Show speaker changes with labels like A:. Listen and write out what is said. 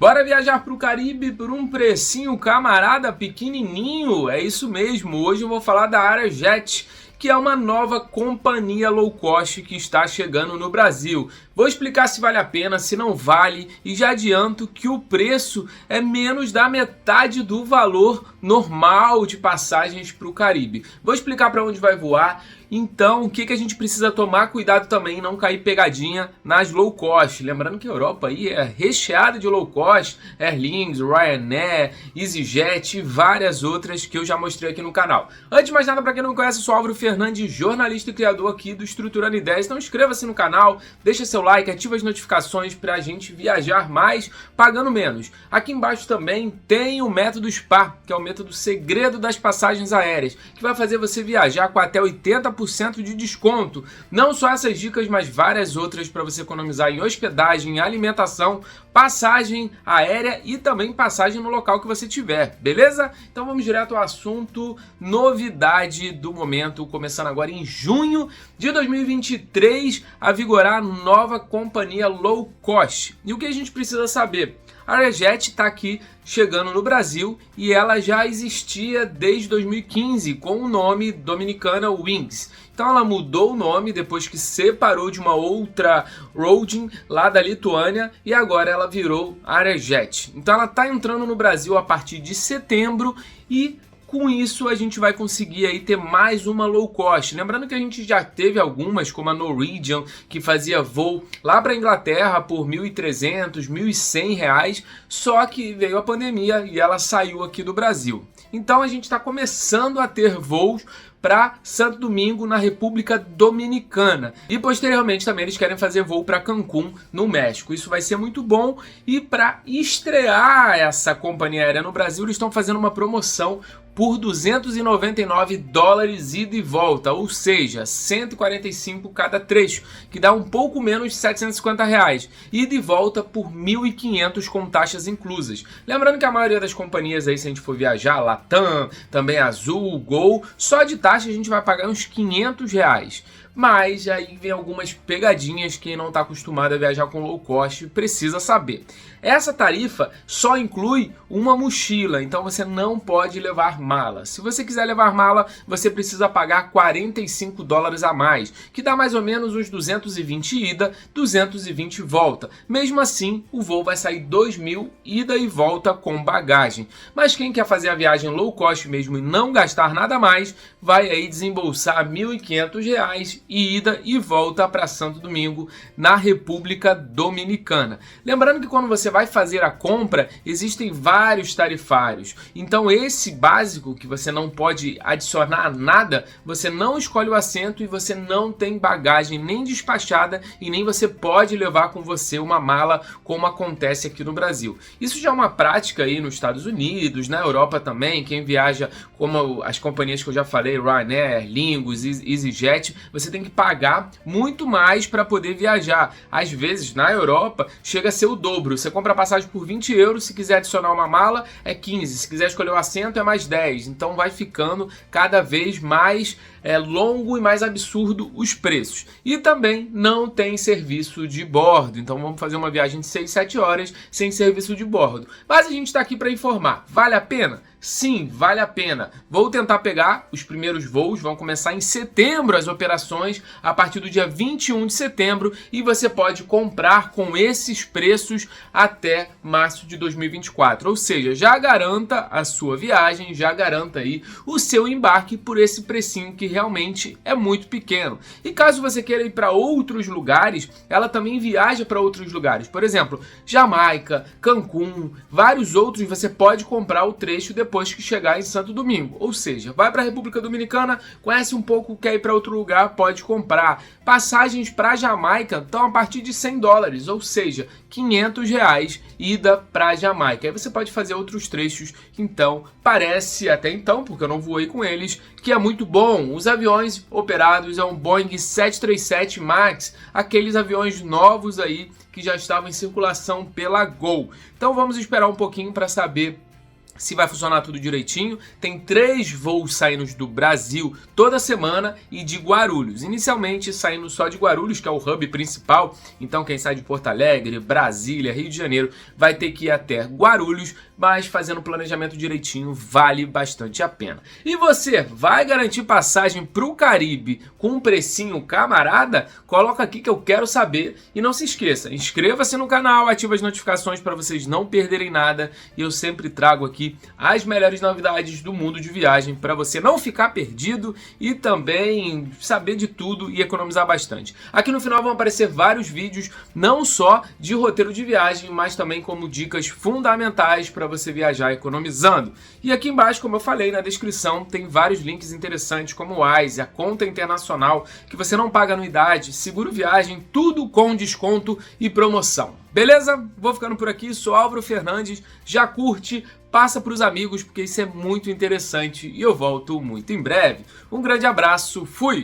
A: Bora viajar para o Caribe por um precinho camarada pequenininho? É isso mesmo, hoje eu vou falar da AreaJet, que é uma nova companhia low cost que está chegando no Brasil. Vou explicar se vale a pena, se não vale, e já adianto que o preço é menos da metade do valor normal de passagens para o Caribe. Vou explicar para onde vai voar. Então, o que a gente precisa tomar cuidado também, não cair pegadinha nas low cost. Lembrando que a Europa aí é recheada de low cost, Aer Lingus, Ryanair, EasyJet e várias outras que eu já mostrei aqui no canal. Antes de mais nada, para quem não conhece, eu sou Álvaro Fernandes, jornalista e criador aqui do Estruturando Ideias. Então inscreva-se no canal, deixa seu like, ativa as notificações para a gente viajar mais, pagando menos. Aqui embaixo também tem o método SPA, que é o método segredo das passagens aéreas, que vai fazer você viajar com até 80% de desconto. Não só essas dicas, mas várias outras para você economizar em hospedagem, alimentação, passagem aérea e também passagem no local que você tiver, beleza? Então vamos direto ao assunto, novidade do momento, começando agora em junho de 2023, a vigorar nova companhia low cost. E o que a gente precisa saber? A AreaJet está aqui chegando no Brasil e ela já existia desde 2015 com o nome Dominicana Wings. Então ela mudou o nome depois que separou de uma outra holding lá da Lituânia e agora ela virou AreaJet. Então ela está entrando no Brasil a partir de setembro e com isso a gente vai conseguir aí ter mais uma low cost. Lembrando que a gente já teve algumas, como a Norwegian, que fazia voo lá para a Inglaterra por R$ 1.300, R$ 1.100, só que veio a pandemia e ela saiu aqui do Brasil. Então a gente está começando a ter voos para Santo Domingo, na República Dominicana. E posteriormente também eles querem fazer voo para Cancún, no México. Isso vai ser muito bom. E para estrear essa companhia aérea no Brasil, eles estão fazendo uma promoção por $299 ida e volta, ou seja, 145 cada trecho, que dá um pouco menos de R$750. Ida e volta por 1.500 com taxas inclusas. Lembrando que a maioria das companhias aí, se a gente for viajar, Latam, também Azul, Gol, só de taxa a gente vai pagar uns R$500. Mas aí vem algumas pegadinhas que quem não está acostumado a viajar com low cost precisa saber. Essa tarifa só inclui uma mochila, então você não pode levar mala. Se você quiser levar mala, você precisa pagar $45 a mais, que dá mais ou menos uns 220 ida, 220 volta. Mesmo assim, o voo vai sair 2.000 ida e volta com bagagem. Mas quem quer fazer a viagem low cost mesmo e não gastar nada mais, vai aí desembolsar R$1.500 e ida e volta para Santo Domingo, na República Dominicana. Lembrando que quando você vai fazer a compra, existem vários tarifários. Então esse básico, que você não pode adicionar nada, você não escolhe o assento e você não tem bagagem nem despachada e nem você pode levar com você uma mala, como acontece aqui no Brasil. Isso já é uma prática aí nos Estados Unidos, na Europa também. Quem viaja como as companhias que eu já falei, Ryanair, Aer Lingus, EasyJet, você tem que pagar muito mais para poder viajar. Às vezes, na Europa, chega a ser o dobro. Você compra a passagem por €20, se quiser adicionar uma mala, é 15. Se quiser escolher o assento, é mais 10. Então vai ficando cada vez mais longo e mais absurdo os preços. E também não tem serviço de bordo. Então vamos fazer uma viagem de 6, 7 horas sem serviço de bordo. Mas a gente está aqui para informar. Vale a pena? Sim, vale a pena. Vou tentar pegar os primeiros voos, vão começar em setembro as operações, a partir do dia 21 de setembro, e você pode comprar com esses preços até março de 2024. Ou seja, já garanta a sua viagem, já garanta aí o seu embarque por esse precinho que realmente é muito pequeno. E caso você queira ir para outros lugares, ela também viaja para outros lugares. Por exemplo, Jamaica, Cancún, vários outros, você pode comprar o trecho depois que chegar em Santo Domingo. Ou seja, vai para a República Dominicana, conhece um pouco, quer ir para outro lugar, pode comprar. Passagens para Jamaica estão a partir de $100, ou seja, R$500 ida para Jamaica. Aí você pode fazer outros trechos, então parece até então, porque eu não voei com eles, que é muito bom. Os aviões operados é um Boeing 737 MAX, aqueles aviões novos aí que já estavam em circulação pela Gol. Então vamos esperar um pouquinho para saber se vai funcionar tudo direitinho. Tem 3 voos saindo do Brasil toda semana e de Guarulhos. Inicialmente saindo só de Guarulhos, que é o hub principal. Então quem sai de Porto Alegre, Brasília, Rio de Janeiro vai ter que ir até Guarulhos, mas fazendo o planejamento direitinho vale bastante a pena. E você vai garantir passagem para o Caribe com um precinho camarada? Coloca aqui que eu quero saber. E não se esqueça, inscreva-se no canal, ative as notificações para vocês não perderem nada. E eu sempre trago aqui as melhores novidades do mundo de viagem para você não ficar perdido e também saber de tudo e economizar bastante. Aqui no final vão aparecer vários vídeos, não só de roteiro de viagem, mas também como dicas fundamentais para você viajar economizando. E aqui embaixo, como eu falei na descrição, tem vários links interessantes como o Wise, a conta internacional, que você não paga anuidade, seguro viagem, tudo com desconto e promoção. Beleza? Vou ficando por aqui, sou Álvaro Fernandes, já curte, passa para os amigos porque isso é muito interessante e eu volto muito em breve. Um grande abraço, fui!